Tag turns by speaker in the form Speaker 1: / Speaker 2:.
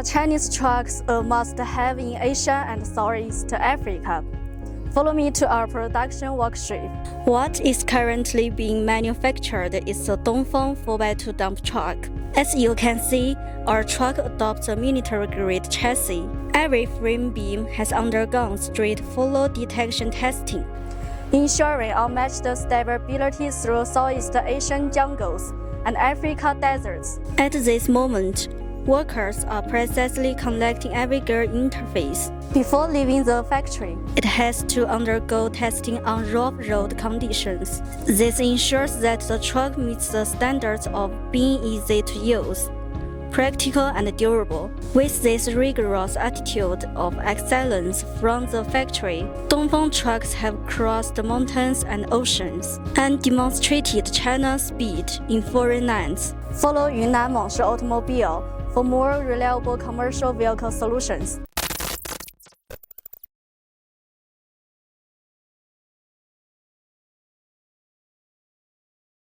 Speaker 1: Chinese trucks a must-have in Asia and Southeast Africa. Follow me to our production workshop. What is currently being manufactured is a Dongfeng 4x2 dump truck. As you can see, our truck adopts a military-grade chassis. Every frame beam has undergone strict follow detection testing, ensuring unmatched stability through Southeast Asian jungles and Africa deserts. At this moment, workers are precisely connecting every gear interface. Before leaving the factory, it has to undergo testing on rough road conditions. This ensures that the truck meets the standards of being easy to use, practical and durable. With this rigorous attitude of excellence from the factory, Dongfeng trucks have crossed mountains and oceans and demonstrated China's speed in foreign lands. Follow Yunnan Mongshu Automobile for more reliable commercial vehicle solutions.